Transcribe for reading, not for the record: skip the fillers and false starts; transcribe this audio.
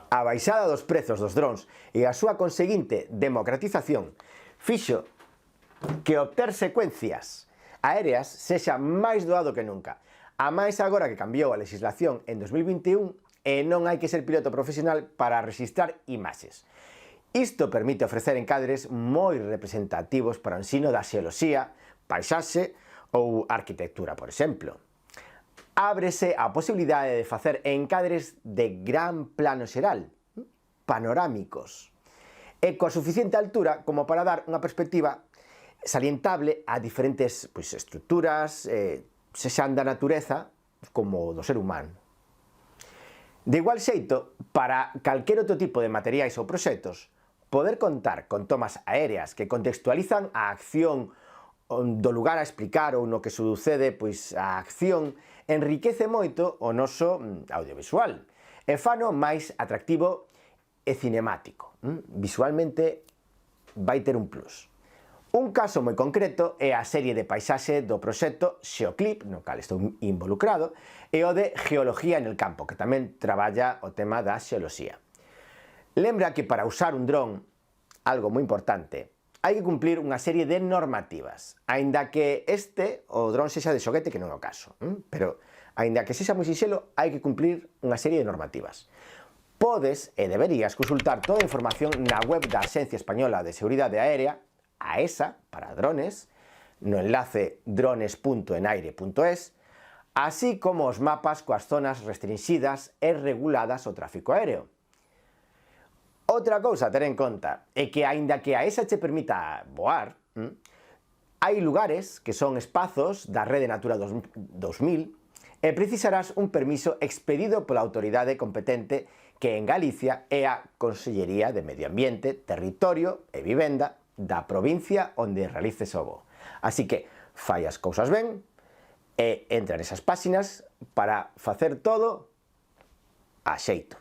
A baixada dos prezos dos drons e a súa conseguinte democratización fixo que obter secuencias aéreas sexa máis doado que nunca. A máis agora que cambiou a legislación en 2021 e non hai que ser piloto profesional para rexistrar imaxes. Isto permite ofrecer encadres moi representativos para o ensino da xeoloxía, paisaxe ou arquitectura, por exemplo. Ábrese a posibilidade de facer encadres de gran plano xeral, panorámicos, e coa suficiente altura como para dar unha perspectiva salientable a diferentes estruturas, sexan da natureza como do ser humano. De igual xeito, para calquer outro tipo de materiais ou proxectos, poder contar con tomas aéreas que contextualizan a acción do lugar a explicar ou no que sucede a acción enriquece moito o noso audiovisual e fano máis atractivo e cinemático. Visualmente vai ter un plus. Un caso moi concreto é a serie de paisaxe do proxecto Xeoclip, no cal estou involucrado, e o de Geología en el campo, que tamén traballa o tema da xeoloxía. Lembra que para usar un dron, algo moi importante, hai que cumplir unha serie de normativas, aínda que o dron sexa de xoguete, que non é o caso, pero aínda que sexa moi sinxelo, hai que cumplir unha serie de normativas. Podes e deberías consultar toda a información na web da Axencia Española de Seguridade Aérea, AESA, para drones, no enlace drones.enaire.es, así como os mapas coas zonas restringidas e reguladas ao tráfico aéreo. Outra cousa a ter en conta é que, aínda que a ESA che permita voar, hai lugares que son espazos da Rede Natura 2000 e precisarás un permiso expedido pola autoridade competente que en Galicia é a Consellería de Medio Ambiente, Territorio e Vivenda da provincia onde realices o voo. Así que fai as cousas ben e entra nesas páxinas para facer todo a xeito.